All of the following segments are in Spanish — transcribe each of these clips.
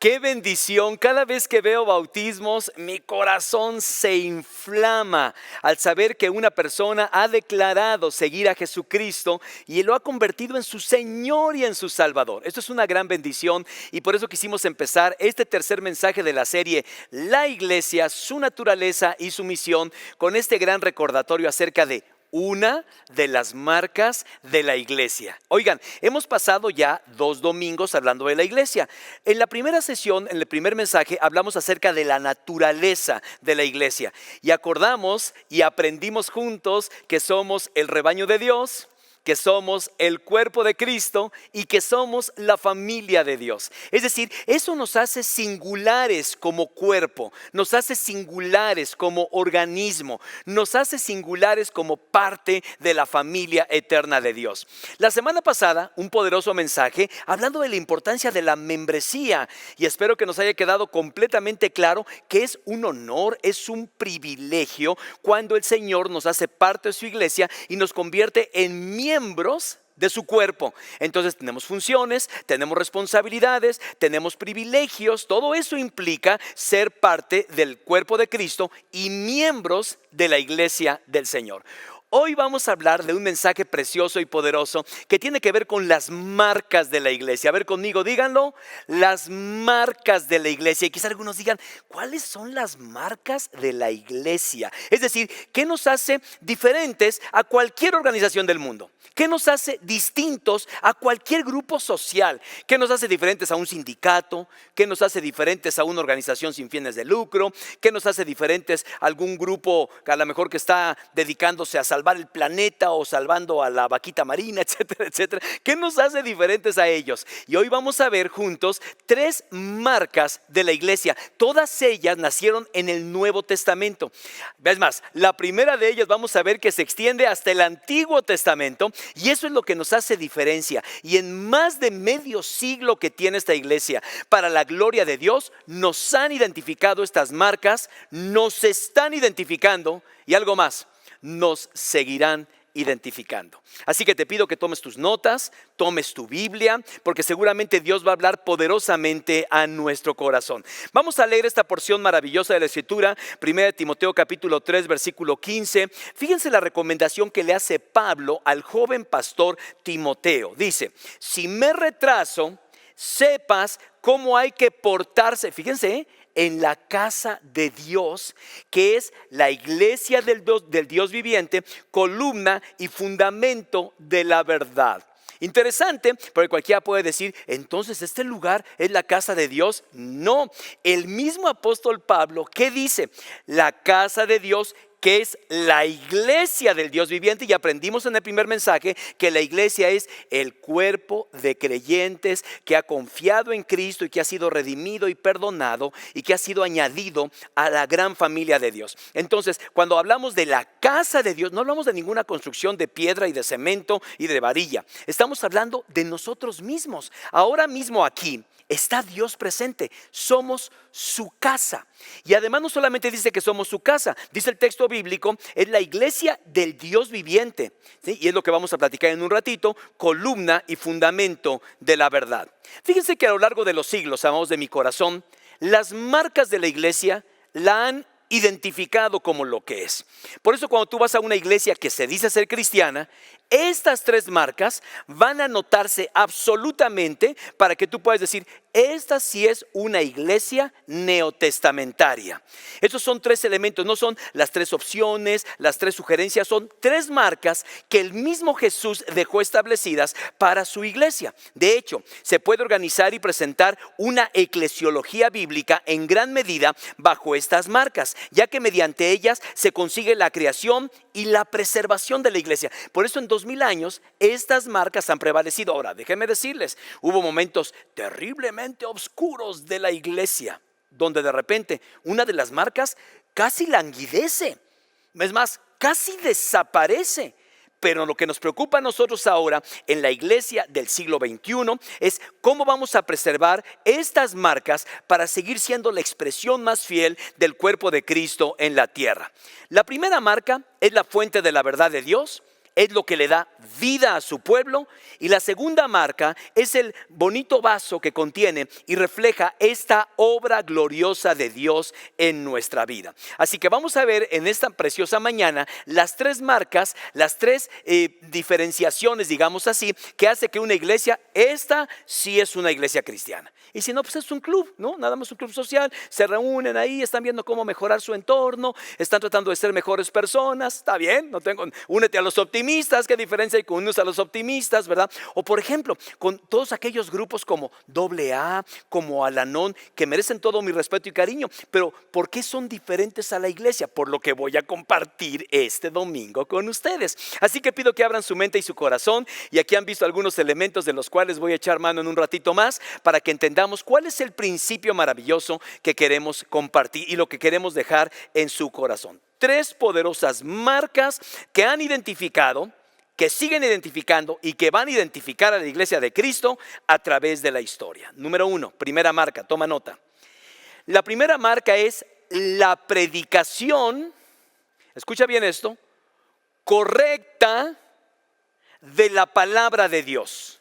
Qué bendición, cada vez que veo bautismos, mi corazón se inflama al saber que una persona ha declarado seguir a Jesucristo y lo ha convertido en su Señor y en su Salvador. Esto es una gran bendición y por eso quisimos empezar este tercer mensaje de la serie La Iglesia, su naturaleza y su misión, con este gran recordatorio acerca de una de las marcas de la iglesia. Oigan, hemos pasado ya 2 domingos hablando de la iglesia. En la primera sesión, en el primer mensaje, hablamos acerca de la naturaleza de la iglesia. Y acordamos y aprendimos juntos que somos el rebaño de Dios, que somos el cuerpo de Cristo y que somos la familia de Dios. Es decir, eso nos hace singulares como cuerpo, nos hace singulares como organismo, nos hace singulares como parte de la familia eterna de Dios. La semana pasada, un poderoso mensaje hablando de la importancia de la membresía, y espero que nos haya quedado completamente claro que es un honor, es un privilegio cuando el Señor nos hace parte de su iglesia y nos convierte en miembros de su cuerpo. Entonces tenemos funciones, tenemos responsabilidades, tenemos privilegios. Todo eso implica ser parte del cuerpo de Cristo y miembros de la iglesia del Señor. Hoy vamos a hablar de un mensaje precioso y poderoso que tiene que ver con las marcas de la iglesia. A ver conmigo, díganlo, las marcas de la iglesia. Y quizá algunos digan, ¿cuáles son las marcas de la iglesia? Es decir, ¿qué nos hace diferentes a cualquier organización del mundo? ¿Qué nos hace distintos a cualquier grupo social? ¿Qué nos hace diferentes a un sindicato? ¿Qué nos hace diferentes a una organización sin fines de lucro? ¿Qué nos hace diferentes a algún grupo que a lo mejor que está dedicándose a salvar el planeta o salvando a la vaquita marina, etcétera, etcétera? ¿Qué nos hace diferentes a ellos? Y hoy vamos a ver juntos 3 marcas de la iglesia. Todas ellas nacieron en el Nuevo Testamento. Es más, la primera de ellas vamos a ver que se extiende hasta el Antiguo Testamento. Y eso es lo que nos hace diferencia. Y en más de medio siglo que tiene esta iglesia, para la gloria de Dios, nos han identificado estas marcas, nos están identificando y algo más, nos seguirán identificando. Así que te pido que tomes tus notas, tomes tu Biblia, porque seguramente Dios va a hablar poderosamente a nuestro corazón. Vamos a leer esta porción maravillosa de la Escritura, 1 Timoteo capítulo 3, versículo 15. Fíjense la recomendación que le hace Pablo al joven pastor Timoteo. Dice, si me retraso, sepas cómo hay que portarse. Fíjense, en la casa de Dios, que es la iglesia del Dios viviente, columna y fundamento de la verdad. Interesante, porque cualquiera puede decir, entonces este lugar es la casa de Dios. No, el mismo apóstol Pablo, ¿qué dice? La casa de Dios, que es la iglesia del Dios viviente, y aprendimos en el primer mensaje que la iglesia es el cuerpo de creyentes que ha confiado en Cristo y que ha sido redimido y perdonado y que ha sido añadido a la gran familia de Dios. Entonces, cuando hablamos de la casa de Dios, no hablamos de ninguna construcción de piedra y de cemento y de varilla. Estamos hablando de nosotros mismos. Ahora mismo aquí está Dios presente, somos su casa. Y además no solamente dice que somos su casa, dice el texto bíblico, es la iglesia del Dios viviente, ¿sí? Y es lo que vamos a platicar en un ratito, columna y fundamento de la verdad. Fíjense que a lo largo de los siglos, amados de mi corazón, las marcas de la iglesia la han identificado como lo que es. Por eso cuando tú vas a una iglesia que se dice ser cristiana, estas 3 marcas van a notarse absolutamente para que tú puedas decir, esta sí es una iglesia neotestamentaria. Estos son 3 elementos, no son las 3 opciones, las 3 sugerencias, son 3 marcas que el mismo Jesús dejó establecidas para su iglesia. De hecho, se puede organizar y presentar una eclesiología bíblica en gran medida bajo estas marcas, ya que mediante ellas se consigue la creación y la preservación de la iglesia. Por eso en 2000 años estas marcas han prevalecido. Ahora, déjenme decirles, hubo momentos terriblemente oscuros de la iglesia, donde de repente una de las marcas casi languidece, es más, casi desaparece. Pero lo que nos preocupa a nosotros ahora en la iglesia del siglo XXI es cómo vamos a preservar estas marcas para seguir siendo la expresión más fiel del cuerpo de Cristo en la tierra. La primera marca es la fuente de la verdad de Dios. es lo que le da vida a su pueblo. Y la segunda marca es el bonito vaso que contiene y refleja esta obra gloriosa de Dios en nuestra vida. Así que vamos a ver en esta preciosa mañana las tres marcas, las tres diferenciaciones, digamos así, que hace que una iglesia, esta sí es una iglesia cristiana. Y si no, pues es un club, ¿no? Nada más un club social, se reúnen ahí, están viendo cómo mejorar su entorno, están tratando de ser mejores personas, está bien, únete a los optimistas, qué diferencia hay con unirse a los optimistas, ¿verdad? O por ejemplo, con todos aquellos grupos como AA, como Al-Anon, que merecen todo mi respeto y cariño, pero ¿por qué son diferentes a la iglesia? Por lo que voy a compartir este domingo con ustedes. Así que pido que abran su mente y su corazón, y aquí han visto algunos elementos de los cuales voy a echar mano en un ratito más, para que entendamos cuál es el principio maravilloso que queremos compartir y lo que queremos dejar en su corazón. Tres poderosas marcas que han identificado, que siguen identificando y que van a identificar a la iglesia de Cristo a través de la historia. Número 1, primera marca, toma nota. La primera marca es la predicación, escucha bien esto, correcta de la palabra de Dios.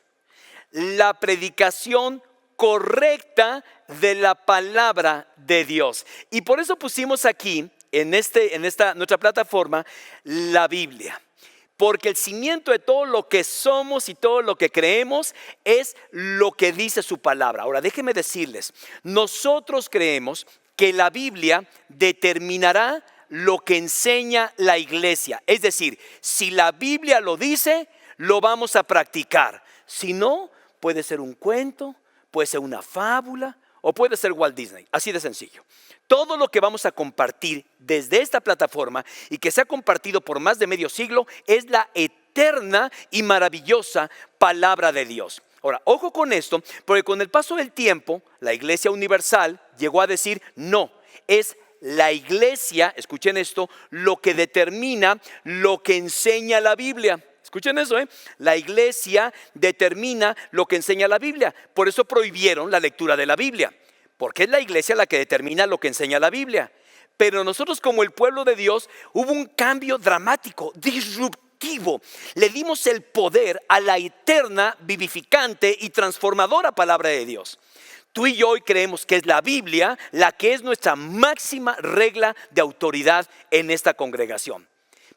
La predicación correcta de la palabra de Dios. Y por eso pusimos aquí en esta nuestra plataforma la Biblia. Porque el cimiento de todo lo que somos y todo lo que creemos es lo que dice su palabra. Ahora déjenme decirles, nosotros creemos que la Biblia determinará lo que enseña la iglesia. Es decir, si la Biblia lo dice, lo vamos a practicar. Si no, puede ser un cuento, puede ser una fábula o puede ser Walt Disney, así de sencillo. Todo lo que vamos a compartir desde esta plataforma y que se ha compartido por más de medio siglo es la eterna y maravillosa palabra de Dios. Ahora, ojo con esto, porque con el paso del tiempo, la Iglesia Universal llegó a decir no, es la iglesia, escuchen esto, lo que determina lo que enseña la Biblia. Escuchen eso, la iglesia determina lo que enseña la Biblia. Por eso prohibieron la lectura de la Biblia, porque es la iglesia la que determina lo que enseña la Biblia. Pero nosotros, como el pueblo de Dios, hubo un cambio dramático, disruptivo. Le dimos el poder a la eterna, vivificante y transformadora palabra de Dios. Tú y yo hoy creemos que es la Biblia la que es nuestra máxima regla de autoridad en esta congregación.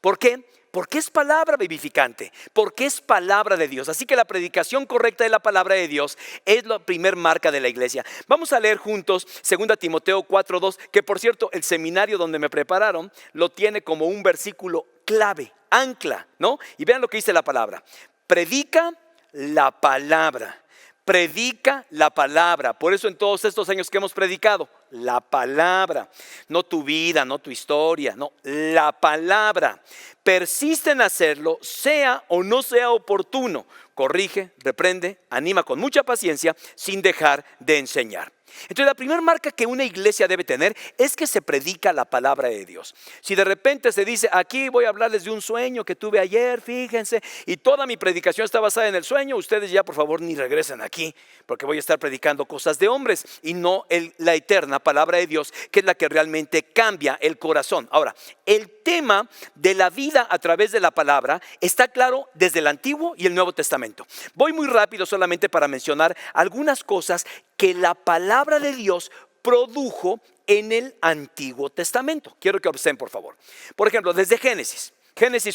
¿Por qué? Porque es palabra vivificante, porque es palabra de Dios. Así que la predicación correcta de la palabra de Dios es la primer marca de la iglesia. Vamos a leer juntos 2 Timoteo 4:2, que por cierto el seminario donde me prepararon lo tiene como un versículo clave, ancla, ¿no? Y vean lo que dice la palabra. Predica la palabra. Predica la palabra. Por eso en todos estos años que hemos predicado, la palabra, no tu vida, no tu historia, no, la palabra. Persiste en hacerlo, sea o no sea oportuno. Corrige, reprende, anima con mucha paciencia, sin dejar de enseñar. Entonces la primera marca que una iglesia debe tener es que se predica la palabra de Dios. Si de repente se dice, aquí voy a hablarles de un sueño que tuve ayer, fíjense, y toda mi predicación está basada en el sueño, ustedes ya por favor ni regresen aquí, porque voy a estar predicando cosas de hombres y no la eterna palabra de Dios, que es la que realmente cambia el corazón. Ahora, el tema de la vida a través de la palabra está claro desde el Antiguo y el Nuevo Testamento. Voy muy rápido solamente para mencionar algunas cosas que la palabra de Dios produjo en el Antiguo Testamento. Quiero que observen, por favor. Por ejemplo, desde Génesis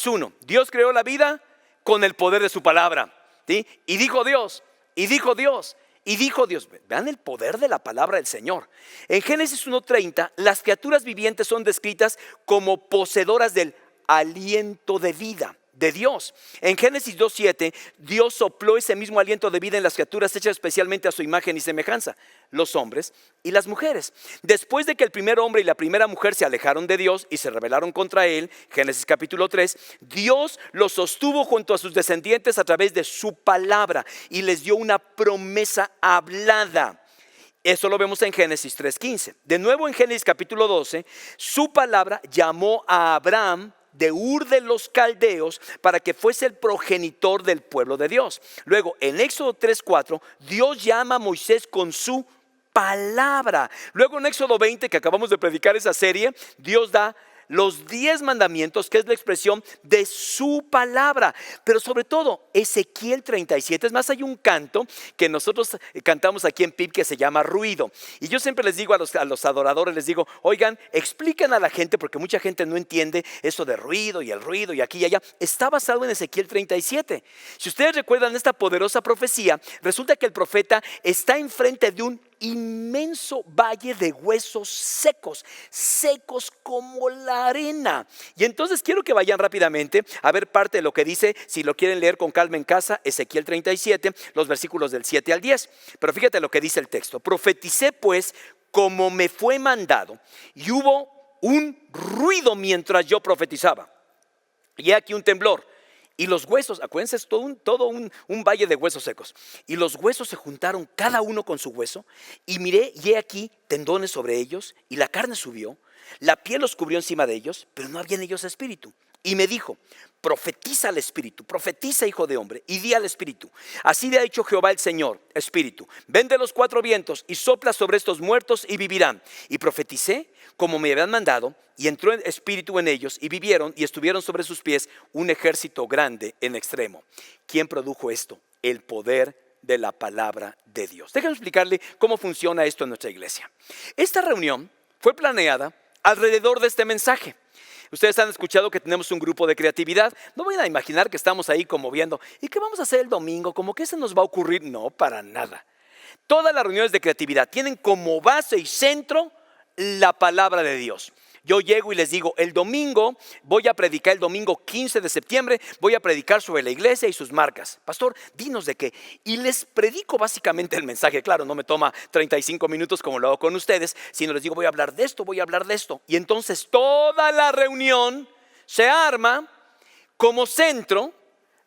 1, Dios creó la vida con el poder de su palabra, ¿sí? Y dijo Dios. Vean el poder de la palabra del Señor. En Génesis 1:30, las criaturas vivientes son descritas como poseedoras del aliento de vida de Dios. En Génesis 2:7, Dios sopló ese mismo aliento de vida en las criaturas hechas especialmente a su imagen y semejanza, los hombres y las mujeres. Después de que el primer hombre y la primera mujer se alejaron de Dios y se rebelaron contra él, Génesis capítulo 3, Dios los sostuvo junto a sus descendientes a través de su palabra y les dio una promesa hablada. Eso lo vemos en Génesis 3:15. De nuevo en Génesis capítulo 12, su palabra llamó a Abraham de Ur de los Caldeos para que fuese el progenitor del pueblo de Dios. Luego en Éxodo 3:4, Dios llama a Moisés con su palabra. Luego en Éxodo 20, que acabamos de predicar esa serie, Dios da los 10 mandamientos, que es la expresión de su palabra. Pero sobre todo, Ezequiel 37, es más, hay un canto que nosotros cantamos aquí en PIB que se llama Ruido. Y yo siempre les digo a los adoradores, les digo, oigan, expliquen a la gente, porque mucha gente no entiende eso de ruido y aquí y allá. Está basado en Ezequiel 37. Si ustedes recuerdan esta poderosa profecía, resulta que el profeta está enfrente de un inmenso valle de huesos secos, secos como la arena. Y entonces quiero que vayan rápidamente a ver parte de lo que dice, si lo quieren leer con calma en casa, Ezequiel 37, los versículos del 7 al 10. Pero fíjate lo que dice el texto. Profeticé pues como me fue mandado, y hubo un ruido mientras yo profetizaba. Y he aquí un temblor. Y los huesos, acuérdense, es todo un valle de huesos secos. Y los huesos se juntaron cada uno con su hueso. Y miré, y he aquí tendones sobre ellos. Y la carne subió. La piel los cubrió encima de ellos, pero no había en ellos espíritu. Y me dijo, profetiza al espíritu, profetiza, hijo de hombre, y di al espíritu. Así le ha dicho Jehová el Señor, espíritu. Ven de los 4 vientos y sopla sobre estos muertos y vivirán. Y profeticé como me habían mandado, y entró el espíritu en ellos, y vivieron, y estuvieron sobre sus pies un ejército grande en extremo. ¿Quién produjo esto? El poder de la palabra de Dios. Déjenme explicarle cómo funciona esto en nuestra iglesia. Esta reunión fue planeada alrededor de este mensaje. Ustedes han escuchado que tenemos un grupo de creatividad. No vayan a imaginar que estamos ahí como viendo, ¿y qué vamos a hacer el domingo? ¿Cómo que se nos va a ocurrir? No, para nada. Todas las reuniones de creatividad tienen como base y centro la palabra de Dios. Yo llego y les digo, el domingo voy a predicar, el domingo 15 de septiembre, voy a predicar sobre la iglesia y sus marcas. Pastor, dinos de qué. Y les predico básicamente el mensaje. Claro, no me toma 35 minutos como lo hago con ustedes, sino les digo, voy a hablar de esto, voy a hablar de esto. Y entonces toda la reunión se arma como centro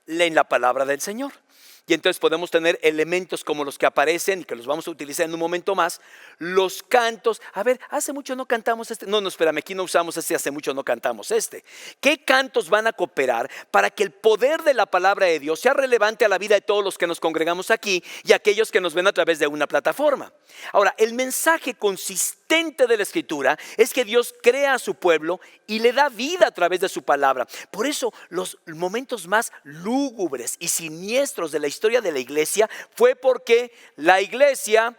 en la palabra del Señor. Y entonces podemos tener elementos como los que aparecen y que los vamos a utilizar en un momento más. Los cantos. A ver, hace mucho no cantamos este. No, espérame, aquí no usamos este, hace mucho no cantamos este. ¿Qué cantos van a cooperar para que el poder de la palabra de Dios sea relevante a la vida de todos los que nos congregamos aquí y aquellos que nos ven a través de una plataforma? Ahora, el mensaje consistente de la Escritura es que Dios crea a su pueblo y le da vida a través de su palabra. Por eso los momentos más lúgubres y siniestros de la historia de la iglesia fue porque la iglesia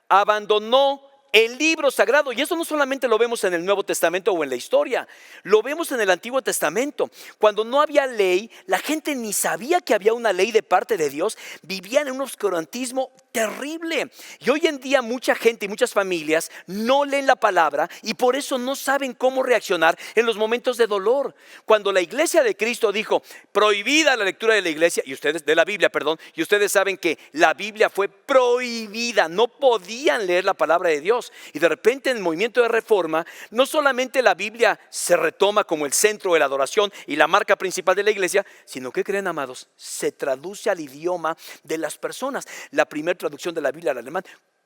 abandonó el libro sagrado. Y eso no solamente lo vemos en el Nuevo Testamento o en la historia, lo vemos en el Antiguo Testamento. Cuando no había ley, la gente ni sabía que había una ley de parte de Dios. Vivían en un obscurantismo terrible. Y hoy en día mucha gente y muchas familias no leen la palabra y por eso no saben cómo reaccionar en los momentos de dolor. Cuando la iglesia de Cristo dijo prohibida la lectura de la iglesia, y ustedes de la Biblia, perdón, y ustedes saben que la Biblia fue prohibida, no podían leer la palabra de Dios. Y de repente en el movimiento de reforma, no solamente la Biblia se retoma como el centro de la adoración y la marca principal de la iglesia, sino que, creen, amados, se traduce al idioma de las personas. La primera traducción de la Biblia al alemán.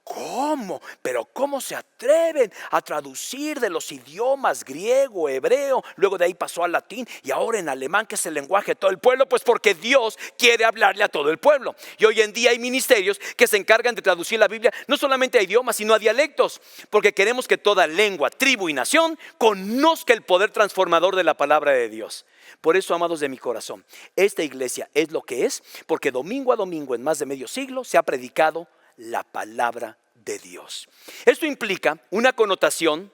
¿Cómo? Pero ¿cómo se atreven a traducir de los idiomas griego, hebreo? Luego de ahí pasó al latín y ahora en alemán, que es el lenguaje de todo el pueblo. Pues porque Dios quiere hablarle a todo el pueblo. Y hoy en día hay ministerios que se encargan de traducir la Biblia no solamente a idiomas, sino a dialectos, porque queremos que toda lengua, tribu y nación conozca el poder transformador de la palabra de Dios. Por eso, amados de mi corazón, esta iglesia es lo que es, porque domingo a domingo en más de medio siglo se ha predicado la palabra de Dios. Esto implica una connotación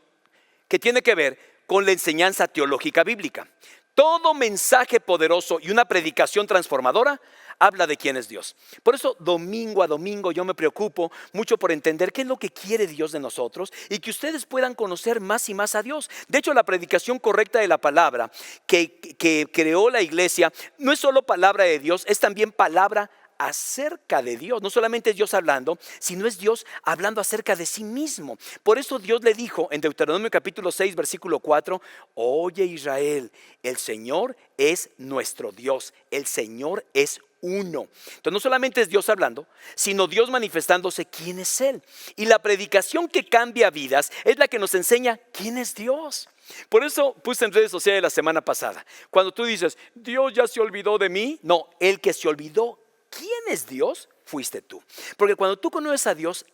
que tiene que ver con la enseñanza teológica bíblica. Todo mensaje poderoso y una predicación transformadora habla de quién es Dios. Por eso domingo a domingo yo me preocupo mucho por entender qué es lo que quiere Dios de nosotros y que ustedes puedan conocer más y más a Dios. De hecho, la predicación correcta de la palabra que creó la iglesia no es solo palabra de Dios, es también palabra acerca de Dios. No solamente es Dios hablando, sino es Dios hablando acerca de sí mismo. Por eso Dios le dijo en Deuteronomio capítulo 6 versículo 4: oye Israel, el Señor es nuestro Dios, el Señor es uno. Entonces no solamente es Dios hablando, sino Dios manifestándose quién es Él. Y la predicación que cambia vidas es la que nos enseña quién es Dios. Por eso puse en redes sociales la semana pasada, cuando tú dices, Dios ya se olvidó de mí. No, el que se olvidó quién es Dios fuiste tú. Porque cuando tú conoces a Dios,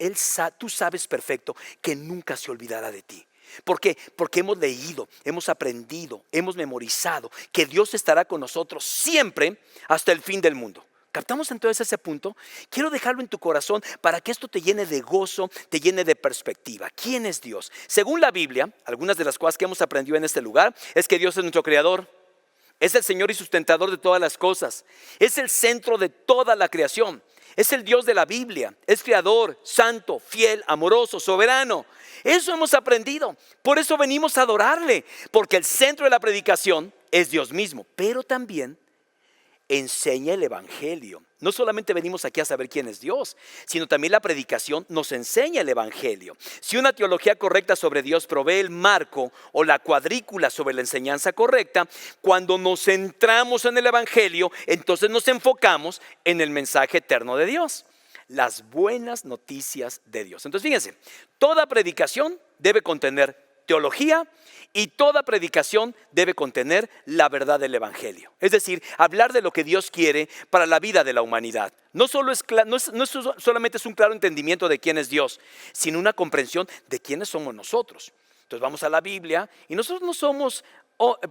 tú sabes perfecto que nunca se olvidará de ti. ¿Por qué? Porque hemos leído, hemos aprendido, hemos memorizado que Dios estará con nosotros siempre hasta el fin del mundo. ¿Captamos entonces ese punto? Quiero dejarlo en tu corazón para que esto te llene de gozo, te llene de perspectiva. ¿Quién es Dios? Según la Biblia, algunas de las cosas que hemos aprendido en este lugar es que Dios es nuestro creador. Es el Señor y sustentador de todas las cosas. Es el centro de toda la creación. Es el Dios de la Biblia. Es creador, santo, fiel, amoroso, soberano. Eso hemos aprendido. Por eso venimos a adorarle. Porque el centro de la predicación es Dios mismo. Pero también enseña el evangelio. No solamente venimos aquí a saber quién es Dios, sino también la predicación nos enseña el evangelio. Si una teología correcta sobre Dios provee el marco o la cuadrícula sobre la enseñanza correcta, cuando nos centramos en el evangelio, entonces nos enfocamos en el mensaje eterno de Dios, las buenas noticias de Dios. Entonces fíjense, toda predicación debe contener teología y toda predicación debe contener la verdad del evangelio. Es decir, hablar de lo que Dios quiere para la vida de la humanidad. No solamente es un claro entendimiento de quién es Dios, sino una comprensión de quiénes somos nosotros. Entonces vamos a la Biblia y nosotros no somos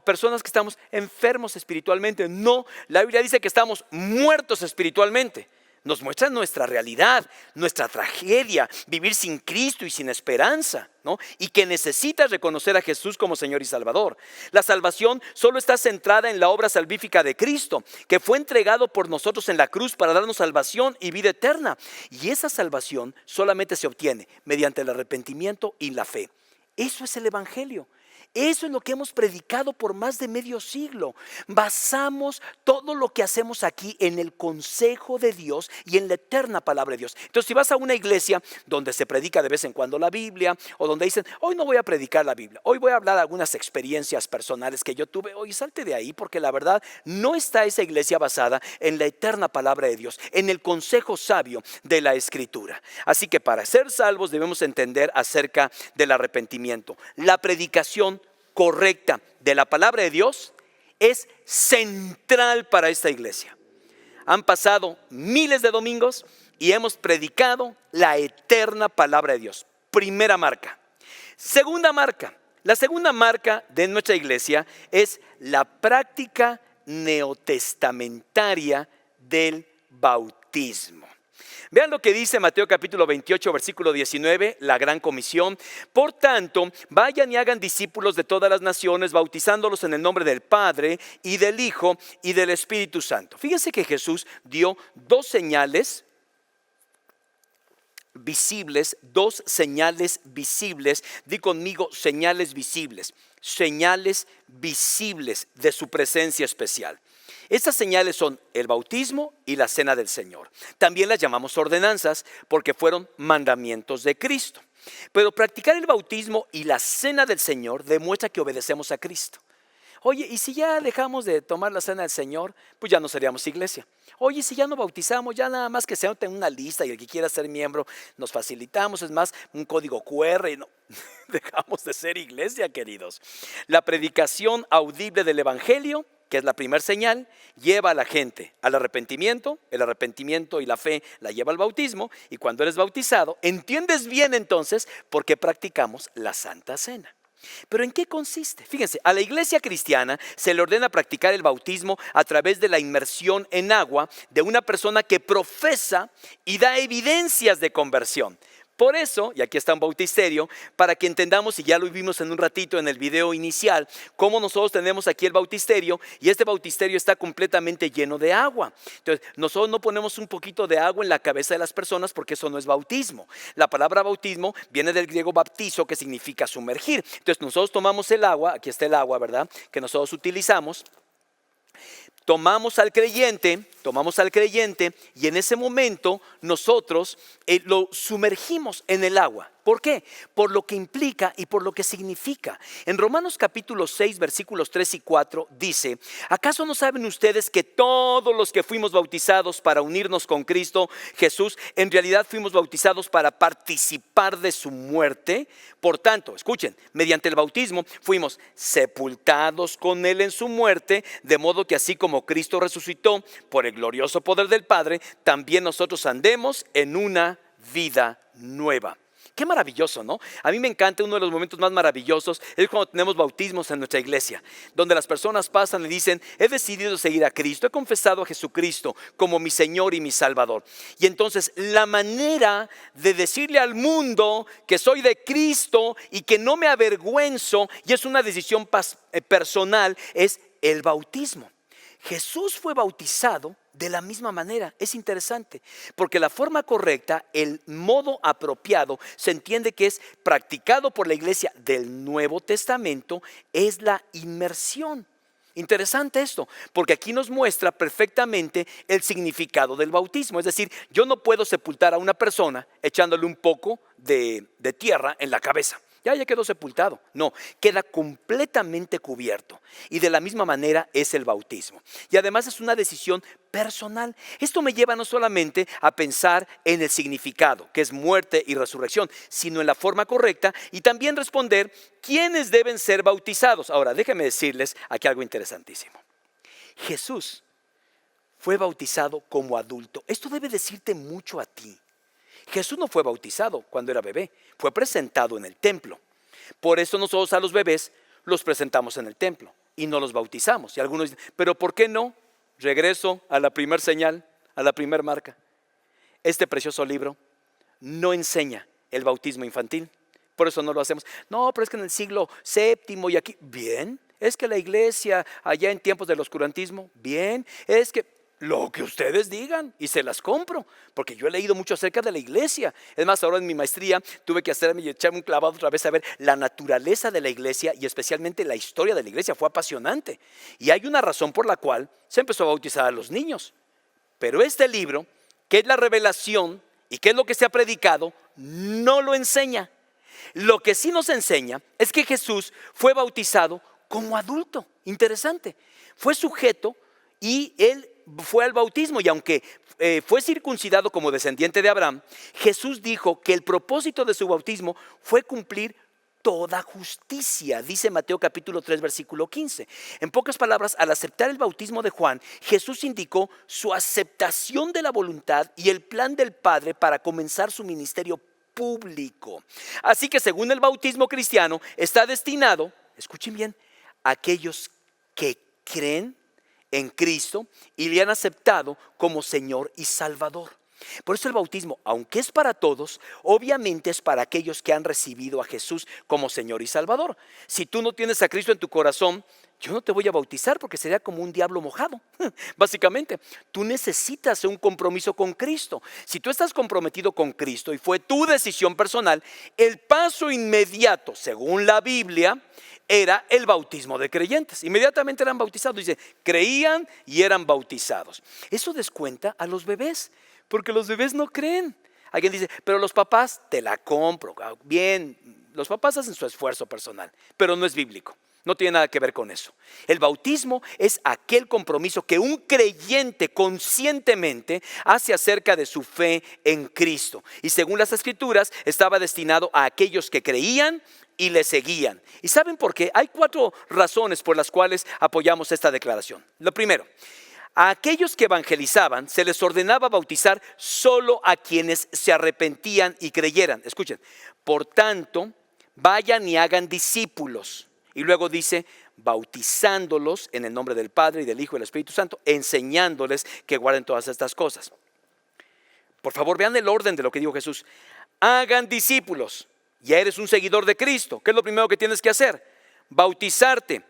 personas que estamos enfermos espiritualmente. No, la Biblia dice que estamos muertos espiritualmente. Nos muestra nuestra realidad, nuestra tragedia, vivir sin Cristo y sin esperanza, ¿no? Y que necesitas reconocer a Jesús como Señor y Salvador. La salvación solo está centrada en la obra salvífica de Cristo, que fue entregado por nosotros en la cruz para darnos salvación y vida eterna. Y esa salvación solamente se obtiene mediante el arrepentimiento y la fe. Eso es el evangelio. Eso es lo que hemos predicado por más de medio siglo. Basamos todo lo que hacemos aquí en el consejo de Dios y en la eterna palabra de Dios. Entonces, si vas a una iglesia donde se predica de vez en cuando la Biblia, o donde dicen, hoy no voy a predicar la Biblia, hoy voy a hablar de algunas experiencias personales que yo tuve, hoy salte de ahí, porque la verdad no está esa iglesia basada en la eterna palabra de Dios, en el consejo sabio de la Escritura. Así que para ser salvos debemos entender acerca del arrepentimiento. La predicación correcta de la palabra de Dios es central para esta iglesia. Han pasado miles de domingos y hemos predicado la eterna palabra de Dios. Primera marca. Segunda marca. La segunda marca de nuestra iglesia es la práctica neotestamentaria del bautismo. Vean lo que dice Mateo capítulo 28, versículo 19, la gran comisión. Por tanto, vayan y hagan discípulos de todas las naciones, bautizándolos en el nombre del Padre y del Hijo y del Espíritu Santo. Fíjense que Jesús dio dos señales visibles, di conmigo señales visibles de su presencia especial. Estas señales son el bautismo y la cena del Señor. También las llamamos ordenanzas porque fueron mandamientos de Cristo. Pero practicar el bautismo y la cena del Señor demuestra que obedecemos a Cristo. Oye, y si ya dejamos de tomar la cena del Señor, pues ya no seríamos iglesia. Oye, si ya no bautizamos, ya nada más que se anote en una lista y el que quiera ser miembro nos facilitamos, es más, un código QR y no, dejamos de ser iglesia, queridos. La predicación audible del evangelio, que es la primera señal, lleva a la gente al arrepentimiento. El arrepentimiento y la fe la lleva al bautismo. Y cuando eres bautizado, entiendes bien entonces por qué practicamos la Santa Cena. ¿Pero en qué consiste? Fíjense, a la iglesia cristiana se le ordena practicar el bautismo a través de la inmersión en agua de una persona que profesa y da evidencias de conversión. Por eso, y aquí está un bautisterio, para que entendamos, y ya lo vimos en un ratito en el video inicial, cómo nosotros tenemos aquí el bautisterio, y este bautisterio está completamente lleno de agua. Entonces, nosotros no ponemos un poquito de agua en la cabeza de las personas porque eso no es bautismo. La palabra bautismo viene del griego baptizo, que significa sumergir. Entonces, nosotros tomamos el agua, aquí está el agua, ¿verdad?, que nosotros utilizamos. Tomamos al creyente y en ese momento nosotros lo sumergimos en el agua. ¿Por qué? Por lo que implica y por lo que significa. En Romanos capítulo 6, versículos 3 y 4 dice: ¿acaso no saben ustedes que todos los que fuimos bautizados para unirnos con Cristo Jesús, en realidad fuimos bautizados para participar de su muerte? Por tanto, escuchen, mediante el bautismo fuimos sepultados con Él en su muerte, de modo que así como Cristo resucitó por el glorioso poder del Padre, también nosotros andemos en una vida nueva. Qué maravilloso, ¿no? A mí me encanta, uno de los momentos más maravillosos es cuando tenemos bautismos en nuestra iglesia, donde las personas pasan y dicen, he decidido seguir a Cristo, he confesado a Jesucristo como mi Señor y mi Salvador. Y entonces la manera de decirle al mundo que soy de Cristo y que no me avergüenzo, y es una decisión personal, es el bautismo. Jesús fue bautizado de la misma manera. Es interesante, porque la forma correcta, el modo apropiado, se entiende que es practicado por la iglesia del Nuevo Testamento, es la inmersión. Interesante esto, porque aquí nos muestra perfectamente el significado del bautismo. Es decir, yo no puedo sepultar a una persona echándole un poco de tierra en la cabeza. Ya quedó sepultado. No, queda completamente cubierto. Y de la misma manera es el bautismo. Y además es una decisión personal. Esto me lleva no solamente a pensar en el significado, que es muerte y resurrección, sino en la forma correcta y también responder quiénes deben ser bautizados. Ahora, déjenme decirles aquí algo interesantísimo. Jesús fue bautizado como adulto. Esto debe decirte mucho a ti. Jesús no fue bautizado cuando era bebé, fue presentado en el templo. Por eso nosotros a los bebés los presentamos en el templo y no los bautizamos. Y algunos dicen, ¿pero por qué no? Regreso a la primer señal, a la primer marca. Este precioso libro no enseña el bautismo infantil, por eso no lo hacemos. No, pero es que en el siglo VII y aquí, bien, es que la iglesia allá en tiempos del oscurantismo, bien, es que lo que ustedes digan y se las compro, porque yo he leído mucho acerca de la iglesia. Es más, ahora en mi maestría tuve que hacerme y echarme un clavado otra vez a ver la naturaleza de la iglesia y especialmente la historia de la iglesia. Fue apasionante y hay una razón por la cual se empezó a bautizar a los niños. Pero este libro, que es la revelación y que es lo que se ha predicado, no lo enseña. Lo que sí nos enseña es que Jesús fue bautizado como adulto. Interesante. Fue sujeto y él fue al bautismo, y aunque fue circuncidado como descendiente de Abraham, Jesús dijo que el propósito de su bautismo fue cumplir toda justicia, dice Mateo capítulo 3 versículo 15. En pocas palabras, al aceptar el bautismo de Juan, Jesús indicó su aceptación de la voluntad y el plan del Padre para comenzar su ministerio público. Así que según el bautismo cristiano está destinado, escuchen bien, a aquellos que creen en Cristo y le han aceptado como Señor y Salvador. Por eso el bautismo, aunque es para todos, obviamente es para aquellos que han recibido a Jesús como Señor y Salvador. Si tú no tienes a Cristo en tu corazón, yo no te voy a bautizar porque sería como un diablo mojado. Básicamente, tú necesitas un compromiso con Cristo. Si tú estás comprometido con Cristo y fue tu decisión personal, el paso inmediato, según la Biblia, era el bautismo de creyentes. Inmediatamente eran bautizados. Dice, creían y eran bautizados. Eso descuenta a los bebés, porque los bebés no creen. Alguien dice, pero los papás, te la compro. Bien, los papás hacen su esfuerzo personal, pero no es bíblico. No tiene nada que ver con eso. El bautismo es aquel compromiso que un creyente conscientemente hace acerca de su fe en Cristo. Y según las Escrituras, estaba destinado a aquellos que creían y le seguían. ¿Y saben por qué? Hay 4 razones por las cuales apoyamos esta declaración. Lo primero, a aquellos que evangelizaban se les ordenaba bautizar solo a quienes se arrepentían y creyeran. Escuchen, por tanto, vayan y hagan discípulos. Y luego dice, bautizándolos en el nombre del Padre y del Hijo y del Espíritu Santo, enseñándoles que guarden todas estas cosas. Por favor, vean el orden de lo que dijo Jesús. Hagan discípulos. Ya eres un seguidor de Cristo. ¿Qué es lo primero que tienes que hacer? Bautizarte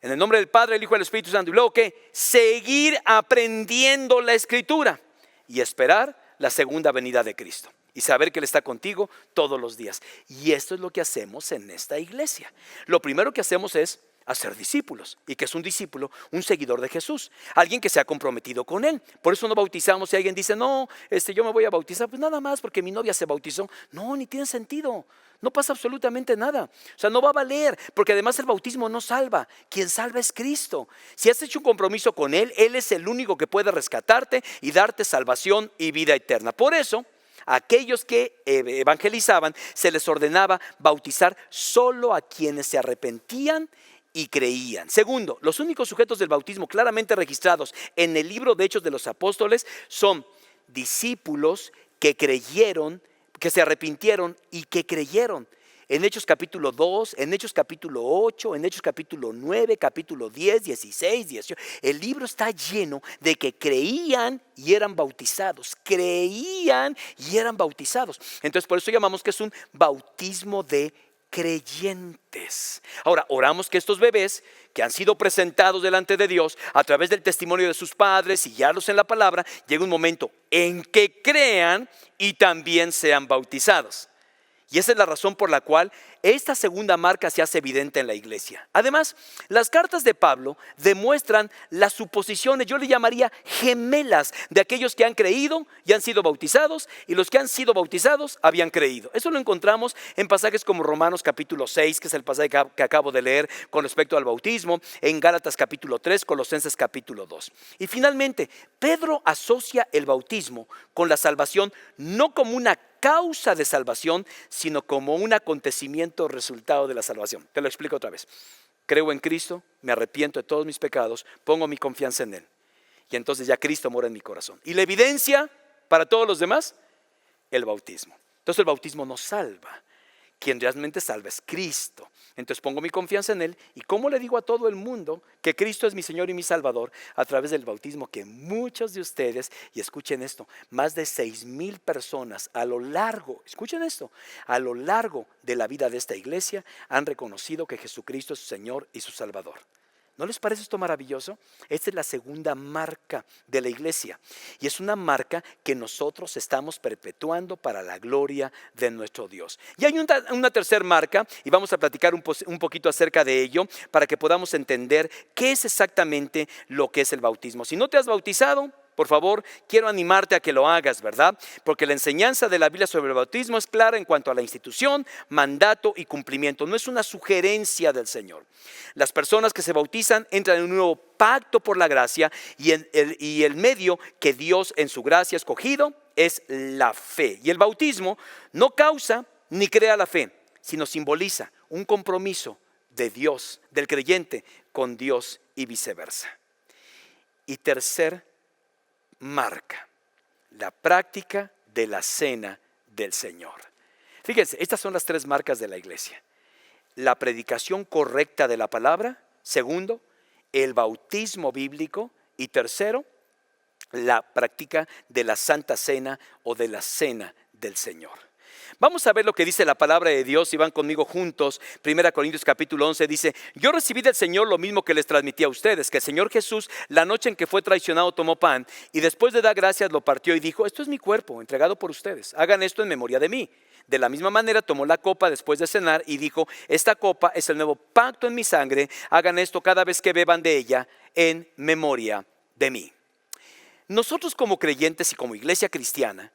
en el nombre del Padre, del Hijo y del Espíritu Santo. Y luego, ¿qué? Seguir aprendiendo la Escritura y esperar la segunda venida de Cristo. Y saber que Él está contigo todos los días. Y esto es lo que hacemos en esta iglesia. Lo primero que hacemos es hacer discípulos. ¿Y que es un discípulo? Un seguidor de Jesús. Alguien que se ha comprometido con Él. Por eso no bautizamos. Si alguien dice, no, yo me voy a bautizar, pues nada más porque mi novia se bautizó. No, ni tiene sentido. No pasa absolutamente nada. O sea, no va a valer, porque además el bautismo no salva. Quien salva es Cristo. Si has hecho un compromiso con Él, Él es el único que puede rescatarte y darte salvación y vida eterna. Por eso, a aquellos que evangelizaban se les ordenaba bautizar solo a quienes se arrepentían y creían. Segundo, los únicos sujetos del bautismo claramente registrados en el libro de Hechos de los Apóstoles son discípulos que creyeron, que se arrepintieron y que creyeron. En Hechos capítulo 2, en Hechos capítulo 8, en Hechos capítulo 9, capítulo 10, 16, 18. El libro está lleno de que creían y eran bautizados. Creían y eran bautizados. Entonces por eso llamamos que es un bautismo de creyentes. Ahora, oramos que estos bebés que han sido presentados delante de Dios a través del testimonio de sus padres y guiarlos en la palabra, llegue un momento en que crean y también sean bautizados. Y esa es la razón por la cual esta segunda marca se hace evidente en la iglesia. Además, las cartas de Pablo demuestran las suposiciones, yo le llamaría gemelas, de aquellos que han creído y han sido bautizados, y los que han sido bautizados habían creído. Eso lo encontramos en pasajes como Romanos capítulo 6, que es el pasaje que acabo de leer con respecto al bautismo, en Gálatas capítulo 3, Colosenses capítulo 2. Y finalmente, Pedro asocia el bautismo con la salvación no como una causa de salvación, sino como un acontecimiento resultado de la salvación. Te lo explico otra vez. Creo en Cristo, me arrepiento de todos mis pecados, pongo mi confianza en Él. Y entonces ya Cristo mora en mi corazón. Y la evidencia para todos los demás, el bautismo. Entonces el bautismo nos salva. Quien realmente salva es Cristo. Entonces pongo mi confianza en Él. ¿Y cómo le digo a todo el mundo que Cristo es mi Señor y mi Salvador? A través del bautismo que muchos de ustedes, y escuchen esto, más de 6,000 personas a lo largo, escuchen esto, a lo largo de la vida de esta iglesia han reconocido que Jesucristo es su Señor y su Salvador. ¿No les parece esto maravilloso? Esta es la segunda marca de la iglesia y es una marca que nosotros estamos perpetuando para la gloria de nuestro Dios. Y hay una tercera marca y vamos a platicar un poquito acerca de ello para que podamos entender qué es exactamente lo que es el bautismo. Si no te has bautizado, por favor, quiero animarte a que lo hagas, ¿verdad? Porque la enseñanza de la Biblia sobre el bautismo es clara en cuanto a la institución, mandato y cumplimiento. No es una sugerencia del Señor. Las personas que se bautizan entran en un nuevo pacto por la gracia y el medio que Dios en su gracia ha escogido es la fe. Y el bautismo no causa ni crea la fe, sino simboliza un compromiso de Dios, del creyente, con Dios y viceversa. Y tercer marca, la práctica de la cena del Señor. Fíjense, estas son las tres marcas de la iglesia. La predicación correcta de la palabra. Segundo, el bautismo bíblico. Y tercero, la práctica de la Santa Cena o de la Cena del Señor. Vamos a ver lo que dice la palabra de Dios y van conmigo juntos. 1 Corintios capítulo 11 dice: yo recibí del Señor lo mismo que les transmití a ustedes, que el Señor Jesús, la noche en que fue traicionado, tomó pan y después de dar gracias lo partió y dijo: esto es mi cuerpo entregado por ustedes, hagan esto en memoria de mí. De la misma manera tomó la copa después de cenar y dijo: esta copa es el nuevo pacto en mi sangre, hagan esto cada vez que beban de ella en memoria de mí. Nosotros como creyentes y como iglesia cristiana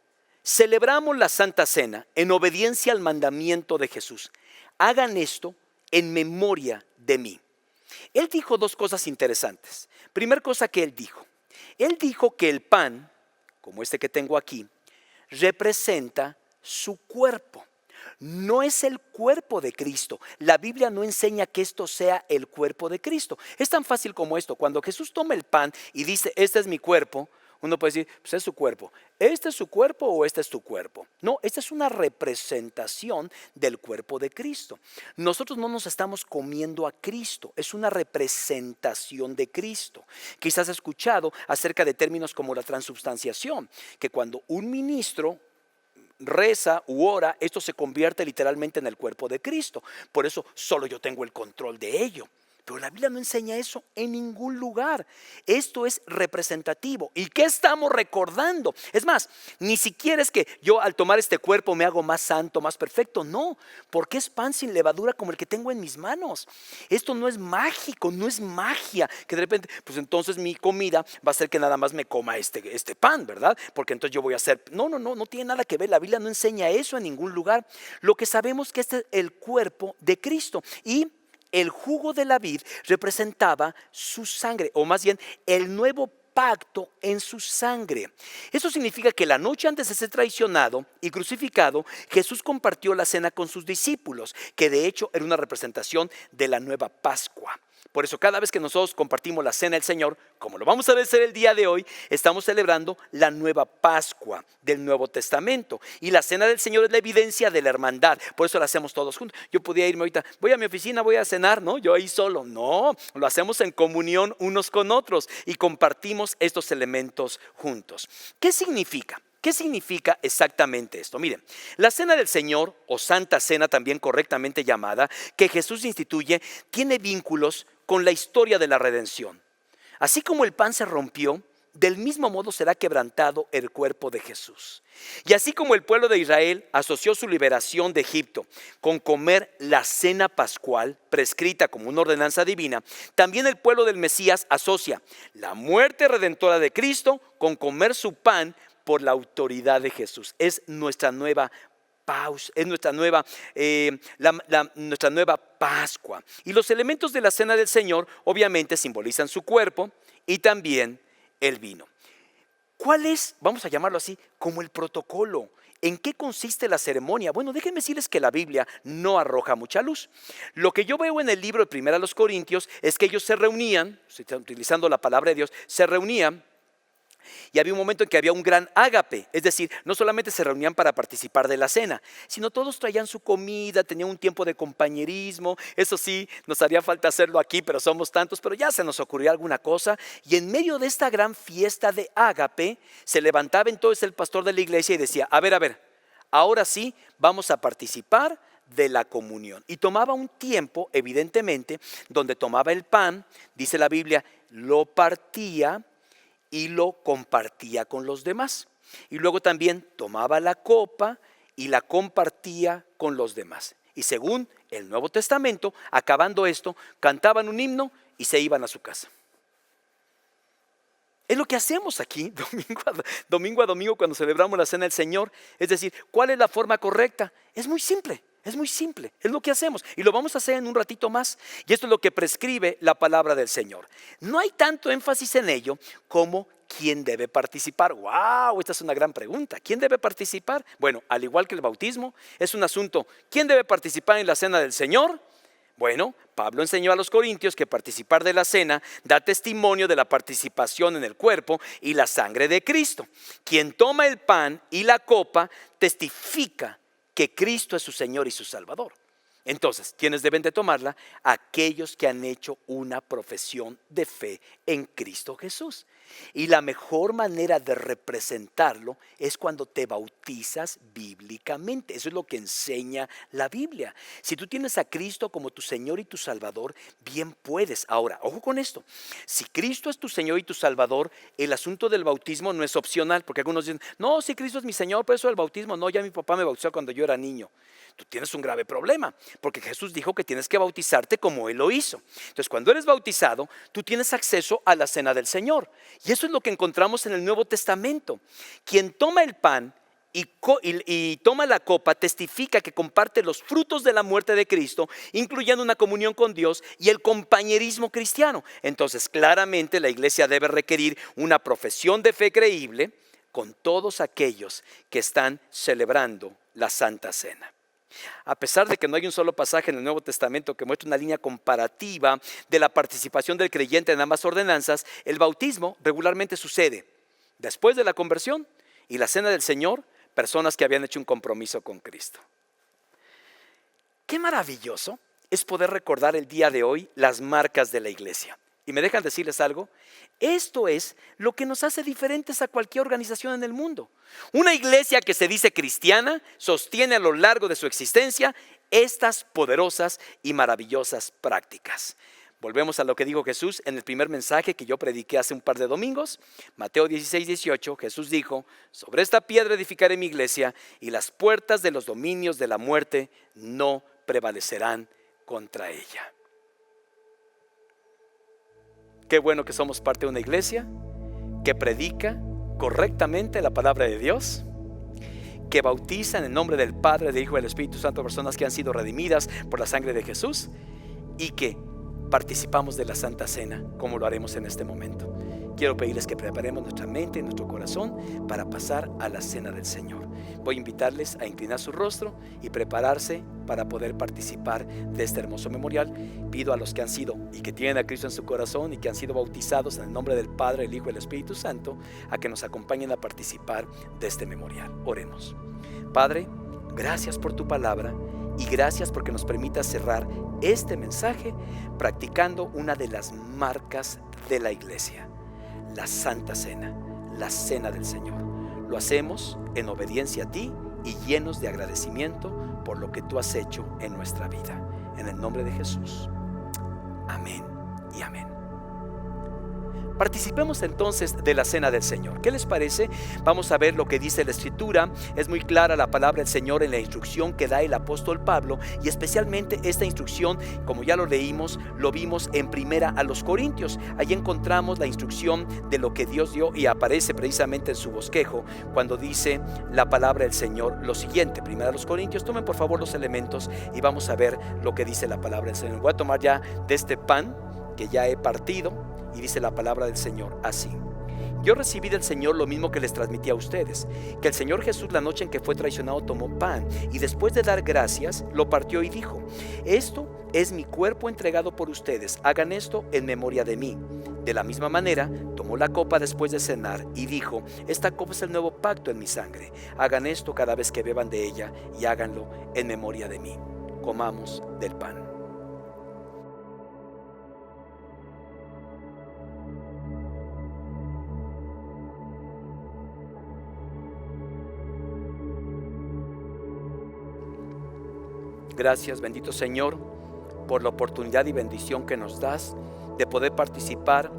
celebramos la Santa Cena en obediencia al mandamiento de Jesús. Hagan esto en memoria de mí. Él dijo dos cosas interesantes. Primera cosa que él dijo que el pan, como este que tengo aquí, representa su cuerpo. No es el cuerpo de Cristo. La Biblia no enseña que esto sea el cuerpo de Cristo. Es tan fácil como esto. Cuando Jesús toma el pan y dice: este es mi cuerpo, uno puede decir: pues es su cuerpo. ¿Este es su cuerpo o este es tu cuerpo? No, esta es una representación del cuerpo de Cristo. Nosotros no nos estamos comiendo a Cristo, es una representación de Cristo. Quizás has escuchado acerca de términos como la transubstanciación, que cuando un ministro reza u ora, esto se convierte literalmente en el cuerpo de Cristo. Por eso solo yo tengo el control de ello. Pero la Biblia no enseña eso en ningún lugar. Esto es representativo. ¿Y qué estamos recordando? Es más, ni siquiera es que yo al tomar este cuerpo me hago más santo, más perfecto. No, porque es pan sin levadura como el que tengo en mis manos. Esto no es mágico, no es magia. Que de repente, pues entonces mi comida va a ser que nada más me coma este pan, ¿verdad? Porque entonces yo voy a hacer... No tiene nada que ver. La Biblia no enseña eso en ningún lugar. Lo que sabemos es que este es el cuerpo de Cristo. Y el jugo de la vid representaba su sangre, o más bien el nuevo pacto en su sangre. Eso significa que la noche antes de ser traicionado y crucificado, Jesús compartió la cena con sus discípulos, que de hecho era una representación de la nueva Pascua. Por eso cada vez que nosotros compartimos la cena del Señor, como lo vamos a hacer el día de hoy, estamos celebrando la nueva Pascua del Nuevo Testamento. Y la cena del Señor es la evidencia de la hermandad. Por eso la hacemos todos juntos. Yo podía irme ahorita, voy a mi oficina, voy a cenar, ¿no? Yo ahí solo. No, lo hacemos en comunión unos con otros y compartimos estos elementos juntos. ¿Qué significa? ¿Qué significa exactamente esto? Miren, la cena del Señor, o Santa Cena también correctamente llamada, que Jesús instituye, tiene vínculos con la historia de la redención. Así como el pan se rompió, del mismo modo será quebrantado el cuerpo de Jesús. Y así como el pueblo de Israel asoció su liberación de Egipto con comer la cena pascual, prescrita como una ordenanza divina, también el pueblo del Mesías asocia la muerte redentora de Cristo con comer su pan por la autoridad de Jesús. Es nuestra nueva pausa, es nuestra nueva Pascua. Y los elementos de la cena del Señor obviamente simbolizan su cuerpo y también el vino. ¿Cuál es, vamos a llamarlo así, como el protocolo? ¿En qué consiste la ceremonia? Bueno, déjenme decirles que la Biblia no arroja mucha luz. Lo que yo veo en el libro de 1 Corintios es que ellos se reunían, utilizando la palabra de Dios, se reunían. Y había un momento en que había un gran ágape, es decir, no solamente se reunían para participar de la cena, sino todos traían su comida, tenían un tiempo de compañerismo. Eso sí, nos haría falta hacerlo aquí, pero somos tantos, pero ya se nos ocurrió alguna cosa. Y en medio de esta gran fiesta de ágape, se levantaba entonces el pastor de la iglesia y decía, a ver, ahora sí vamos a participar de la comunión. Y tomaba un tiempo, evidentemente, donde tomaba el pan, dice la Biblia, lo partía y lo compartía con los demás. Y luego también tomaba la copa y la compartía con los demás. Y según el Nuevo Testamento, acabando esto, cantaban un himno y se iban a su casa. Es lo que hacemos aquí domingo a domingo cuando celebramos la cena del Señor. Es decir, ¿cuál es la forma correcta? Es muy simple. Es lo que hacemos y lo vamos a hacer en un ratito más. Y esto es lo que prescribe la palabra del Señor. No hay tanto énfasis en ello como quién debe participar. ¡Wow! Esta es una gran pregunta. ¿Quién debe participar? Bueno, al igual que el bautismo, es un asunto. ¿Quién debe participar en la cena del Señor? Bueno, Pablo enseñó a los corintios que participar de la cena da testimonio de la participación en el cuerpo y la sangre de Cristo. Quien toma el pan y la copa testifica que Cristo es su Señor y su Salvador. Entonces, ¿quiénes deben de tomarla? Aquellos que han hecho una profesión de fe en Cristo Jesús. Y la mejor manera de representarlo es cuando te bautizas bíblicamente. Eso es lo que enseña la Biblia. Si tú tienes a Cristo como tu Señor y tu Salvador, bien puedes. Ahora, ojo con esto. Si Cristo es tu Señor y tu Salvador, el asunto del bautismo no es opcional. Porque algunos dicen, no, si Cristo es mi Señor, pero eso del bautismo, no, ya mi papá me bautizó cuando yo era niño. Tú tienes un grave problema, porque Jesús dijo que tienes que bautizarte como Él lo hizo. Entonces, cuando eres bautizado, tú tienes acceso a la cena del Señor. Y eso es lo que encontramos en el Nuevo Testamento. Quien toma el pan y toma la copa testifica que comparte los frutos de la muerte de Cristo, incluyendo una comunión con Dios y el compañerismo cristiano. Entonces, claramente la iglesia debe requerir una profesión de fe creíble con todos aquellos que están celebrando la Santa Cena. A pesar de que no hay un solo pasaje en el Nuevo Testamento que muestre una línea comparativa de la participación del creyente en ambas ordenanzas, el bautismo regularmente sucede después de la conversión y la cena del Señor, personas que habían hecho un compromiso con Cristo. Qué maravilloso es poder recordar el día de hoy las marcas de la iglesia. Y me dejan decirles algo, esto es lo que nos hace diferentes a cualquier organización en el mundo. Una iglesia que se dice cristiana sostiene a lo largo de su existencia estas poderosas y maravillosas prácticas. Volvemos a lo que dijo Jesús en el primer mensaje que yo prediqué hace un par de domingos. Mateo 16:18, Jesús dijo, sobre esta piedra edificaré mi iglesia y las puertas de los dominios de la muerte no prevalecerán contra ella. Qué bueno que somos parte de una iglesia que predica correctamente la palabra de Dios, que bautiza en el nombre del Padre, del Hijo y del Espíritu Santo personas que han sido redimidas por la sangre de Jesús y que participamos de la Santa Cena como lo haremos en este momento. quiero pedirles que preparemos nuestra mente y nuestro corazón para pasar a la cena del Señor. Voy a invitarles a inclinar su rostro y prepararse para poder participar de este hermoso memorial. Pido a los que han sido y que tienen a Cristo en su corazón y que han sido bautizados en el nombre del Padre, el Hijo y el Espíritu Santo, a que nos acompañen a participar de este memorial. Oremos. Padre, gracias por tu palabra y gracias porque nos permita cerrar este mensaje practicando una de las marcas de la iglesia, la Santa Cena, la Cena del Señor. Lo hacemos en obediencia a ti y llenos de agradecimiento por lo que tú has hecho en nuestra vida. En el nombre de Jesús. Amén y amén. Participemos entonces de la cena del Señor. ¿Qué les parece? Vamos a ver lo que dice la Escritura. Es muy clara la palabra del Señor en la instrucción que da el apóstol Pablo, y especialmente esta instrucción, como ya lo leímos, lo vimos en Primera a los Corintios. Allí encontramos la instrucción de lo que Dios dio y aparece precisamente en su bosquejo cuando dice la palabra del Señor lo siguiente. Primera a los Corintios, tomen por favor los elementos y vamos a ver lo que dice la palabra del Señor. Voy a tomar ya de este pan que ya he partido. Y dice la palabra del Señor así: yo recibí del Señor lo mismo que les transmití a ustedes, que el Señor Jesús, la noche en que fue traicionado, tomó pan y después de dar gracias lo partió y dijo: esto es mi cuerpo entregado por ustedes, hagan esto en memoria de mí. De la misma manera tomó la copa después de cenar y dijo: esta copa es el nuevo pacto en mi sangre, hagan esto cada vez que beban de ella y háganlo en memoria de mí. Comamos del pan. Gracias, bendito Señor, por la oportunidad y bendición que nos das de poder participar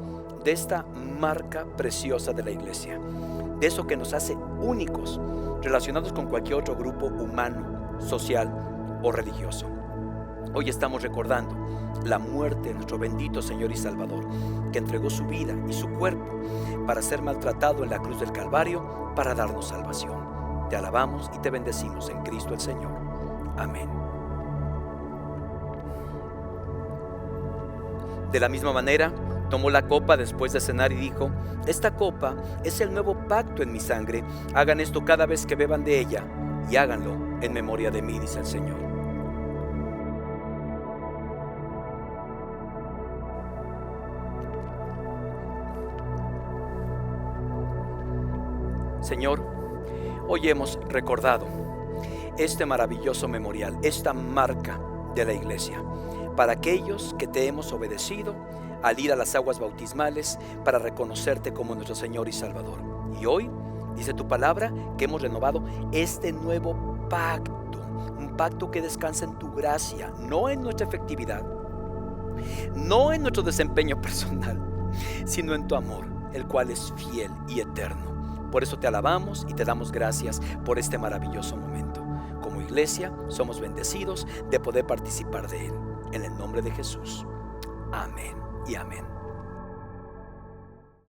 de esta marca preciosa de la iglesia, de eso que nos hace únicos, relacionados con cualquier otro grupo humano, social o religioso. Hoy estamos recordando la muerte de nuestro bendito Señor y Salvador, que entregó su vida y su cuerpo para ser maltratado en la cruz del Calvario para darnos salvación. Te alabamos y te bendecimos en Cristo el Señor. Amén. De la misma manera, tomó la copa después de cenar y dijo: esta copa es el nuevo pacto en mi sangre, hagan esto cada vez que beban de ella y háganlo en memoria de mí, dice el Señor. Señor, hoy hemos recordado este maravilloso memorial, esta marca de la iglesia, para aquellos que te hemos obedecido al ir a las aguas bautismales para reconocerte como nuestro Señor y Salvador. Y hoy dice tu palabra que hemos renovado este nuevo pacto, un pacto que descansa en tu gracia, no en nuestra efectividad, no en nuestro desempeño personal, sino en tu amor, el cual es fiel y eterno. Por eso te alabamos y te damos gracias por este maravilloso momento. Como iglesia somos bendecidos de poder participar de él. En el nombre de Jesús. Amén y amén.